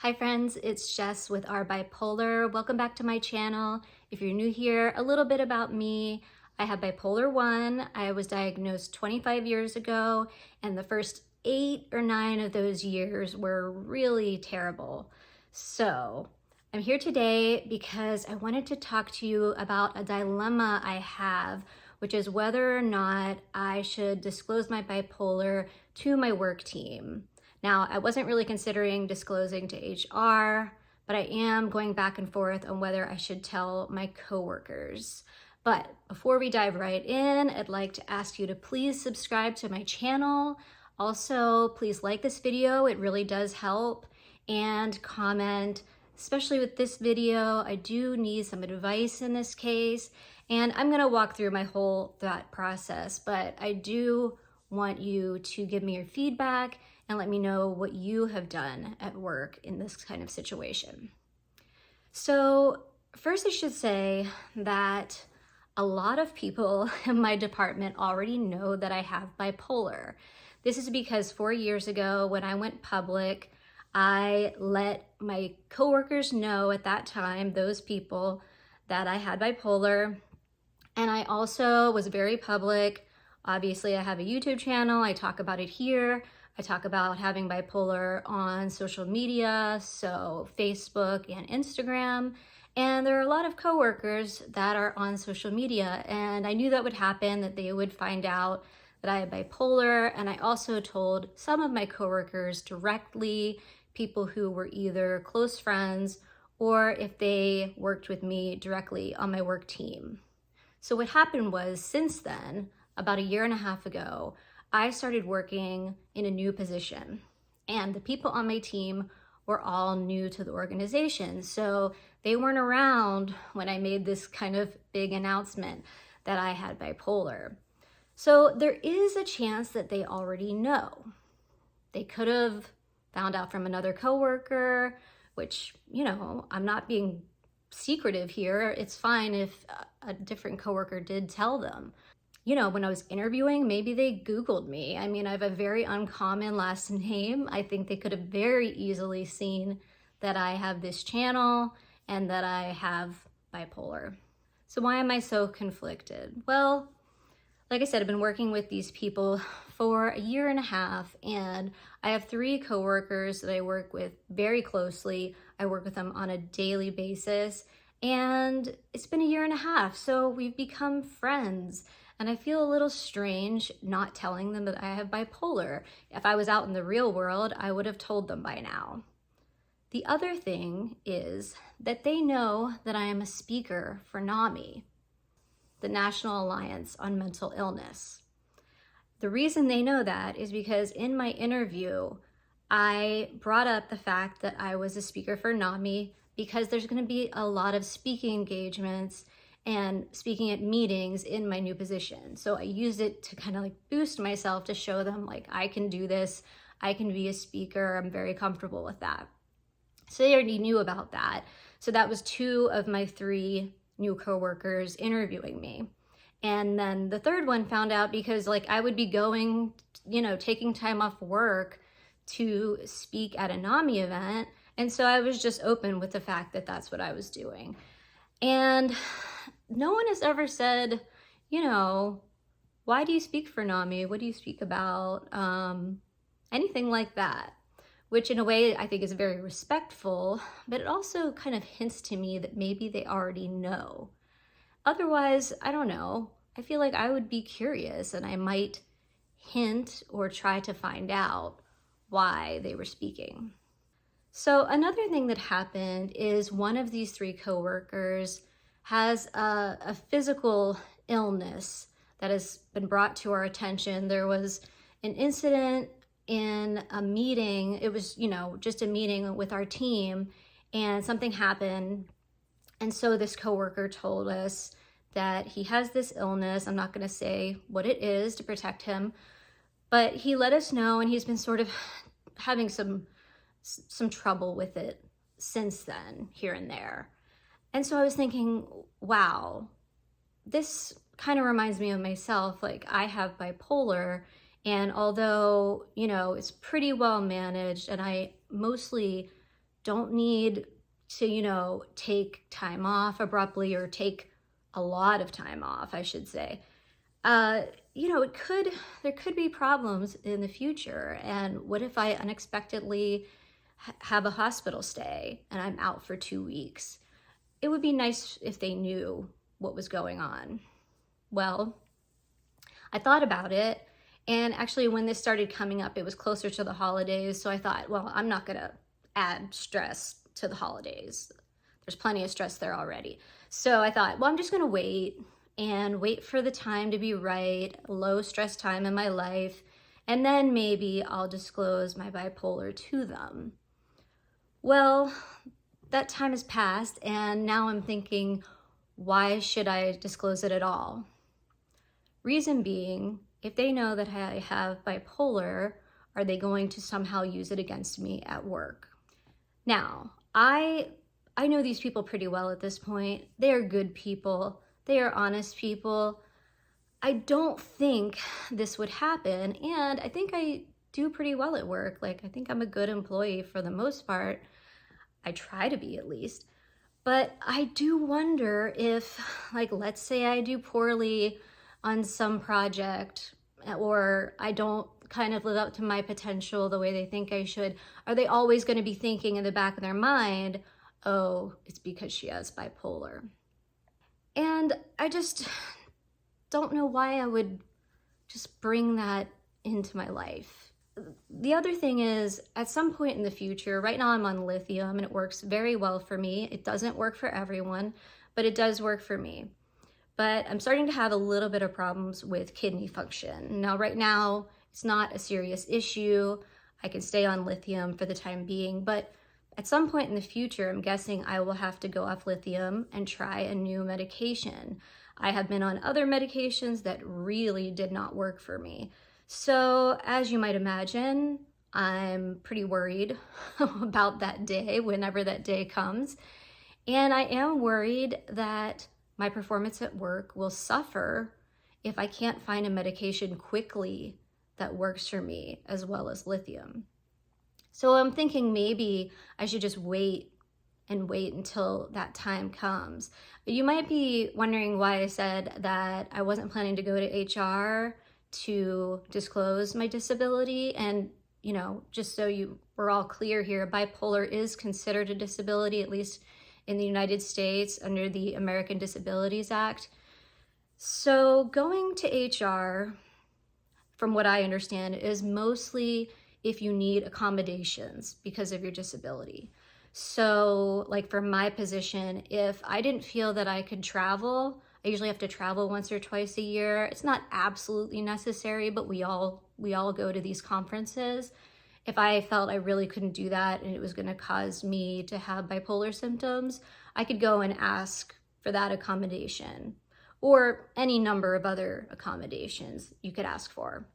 Hi friends, it's Jess with Our Bipolar. Welcome back to my channel. If you're new here, a little bit about me. I have bipolar 1. I was diagnosed 25 years ago, and the first 8 or 9 of those years were really terrible. So I'm here today because I wanted to talk to you about a dilemma I have, which is whether or not I should disclose my bipolar to my work team. Now, I wasn't really considering disclosing to HR, but I am going back and forth on whether I should tell my coworkers. But before we dive right in, I'd like to ask you to please subscribe to my channel. Also, please like this video, it really does help, and comment, especially with this video. I do need some advice in this case, and I'm gonna walk through my whole thought process, but I do want you to give me your feedback and let me know what you have done at work in this kind of situation. So first I should say that a lot of people in my department already know that I have bipolar. This is because 4 years ago when I went public, I let my coworkers know at that time, those people, that I had bipolar. And I also was very public. Obviously, I have a YouTube channel. I talk about it here. I talk about having bipolar on social media, so Facebook and Instagram. And there are a lot of coworkers that are on social media, and I knew that would happen, that they would find out that I had bipolar. And I also told some of my coworkers directly, people who were either close friends or if they worked with me directly on my work team. So what happened was, since then, about 1.5 years ago, I started working in a new position, and the people on my team were all new to the organization. So they weren't around when I made this kind of big announcement that I had bipolar. So there is a chance that they already know. They could have found out from another coworker, which, I'm not being secretive here. It's fine if a different coworker did tell them. When I was interviewing, maybe they Googled me. I mean, I have a very uncommon last name. I think they could have very easily seen that I have this channel and that I have bipolar. So why am I so conflicted? Well, like I said, I've been working with these people for 1.5 years, and I have 3 coworkers that I work with very closely. I work with them on a daily basis, and it's been 1.5 years, so we've become friends. And I feel a little strange not telling them that I have bipolar. If I was out in the real world, I would have told them by now. The other thing is that they know that I am a speaker for NAMI, the National Alliance on Mental Illness. The reason they know that is because in my interview, I brought up the fact that I was a speaker for NAMI because there's going to be a lot of speaking engagements and speaking at meetings in my new position. So I used it to kind of like boost myself, to show them like, I can do this, I can be a speaker, I'm very comfortable with that. So they already knew about that. So that was 2 of my 3 new coworkers interviewing me. And then the third one found out because like I would be going, taking time off work to speak at a NAMI event. And so I was just open with the fact that that's what I was doing. And no one has ever said, why do you speak for NAMI? What do you speak about? Anything like that, which in a way I think is very respectful, but it also kind of hints to me that maybe they already know. Otherwise, I don't know. I feel like I would be curious and I might hint or try to find out why they were speaking. So another thing that happened is one of these 3 coworkers has a physical illness that has been brought to our attention. There was an incident in a meeting. It was, just a meeting with our team, and something happened. And so this coworker told us that he has this illness. I'm not going to say what it is to protect him, but he let us know, and he's been sort of having some trouble with it since then, here and there. And so I was thinking, wow, this kind of reminds me of myself. Like, I have bipolar, and although, it's pretty well managed and I mostly don't need to, take time off abruptly, or take a lot of time off, I should say. There could be problems in the future. And what if I unexpectedly have a hospital stay and I'm out for 2 weeks? It would be nice if they knew what was going on. Well, I thought about it, and actually when this started coming up, it was closer to the holidays. So I thought, well, I'm not gonna add stress to the holidays. There's plenty of stress there already. So I thought, well, I'm just gonna wait for the time to be right, low stress time in my life, and then maybe I'll disclose my bipolar to them. Well, that time has passed, and now I'm thinking, why should I disclose it at all? Reason being, if they know that I have bipolar, are they going to somehow use it against me at work? Now, I know these people pretty well at this point. They are good people. They are honest people. I don't think this would happen, and I think I do pretty well at work. Like, I think I'm a good employee for the most part. I try to be, at least. But I do wonder if, like, let's say I do poorly on some project, or I don't kind of live up to my potential the way they think I should. Are they always going to be thinking in the back of their mind, oh, it's because she has bipolar? And I just don't know why I would just bring that into my life. The other thing is, at some point in the future, right now I'm on Lithium and it works very well for me. It doesn't work for everyone, but it does work for me. But I'm starting to have a little bit of problems with kidney function. Now, right now, it's not a serious issue. I can stay on Lithium for the time being, but at some point in the future, I'm guessing I will have to go off Lithium and try a new medication. I have been on other medications that really did not work for me. So, as you might imagine, I'm pretty worried about that day, whenever that day comes. And I am worried that my performance at work will suffer if I can't find a medication quickly that works for me as well as Lithium. So I'm thinking maybe I should just wait until that time comes. You might be wondering why I said that I wasn't planning to go to HR to disclose my disability. And, just so we're all clear here, bipolar is considered a disability, at least in the United States, under the American Disabilities Act. So going to HR, from what I understand, is mostly if you need accommodations because of your disability. So, like, for my position, if I didn't feel that I could travel, I usually have to travel once or twice a year. It's not absolutely necessary, but we all go to these conferences. If I felt I really couldn't do that and it was going to cause me to have bipolar symptoms, I could go and ask for that accommodation, or any number of other accommodations you could ask for.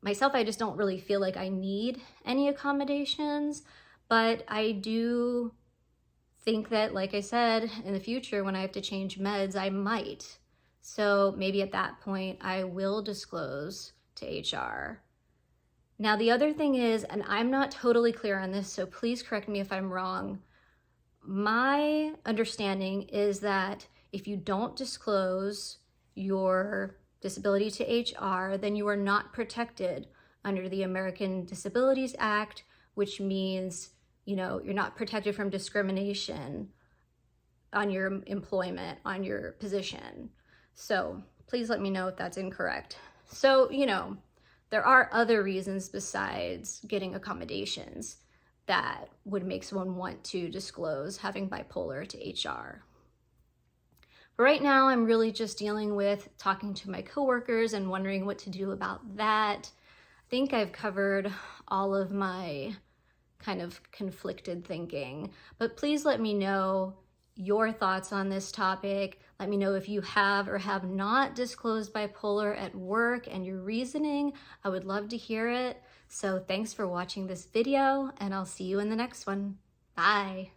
Myself, I just don't really feel like I need any accommodations, but I do think that, like I said, in the future when I have to change meds, I might. So maybe at that point I will disclose to HR. Now, the other thing is, and I'm not totally clear on this, so please correct me if I'm wrong, my understanding is that if you don't disclose your disability to HR, then you are not protected under the American Disabilities Act, which means, you're not protected from discrimination on your employment, on your position. So please let me know if that's incorrect. So, there are other reasons besides getting accommodations that would make someone want to disclose having bipolar to HR. But right now, I'm really just dealing with talking to my coworkers and wondering what to do about that. I think I've covered all of my kind of conflicted thinking, but please let me know your thoughts on this topic. Let me know if you have or have not disclosed bipolar at work and your reasoning. I would love to hear it. So thanks for watching this video, and I'll see you in the next one. Bye.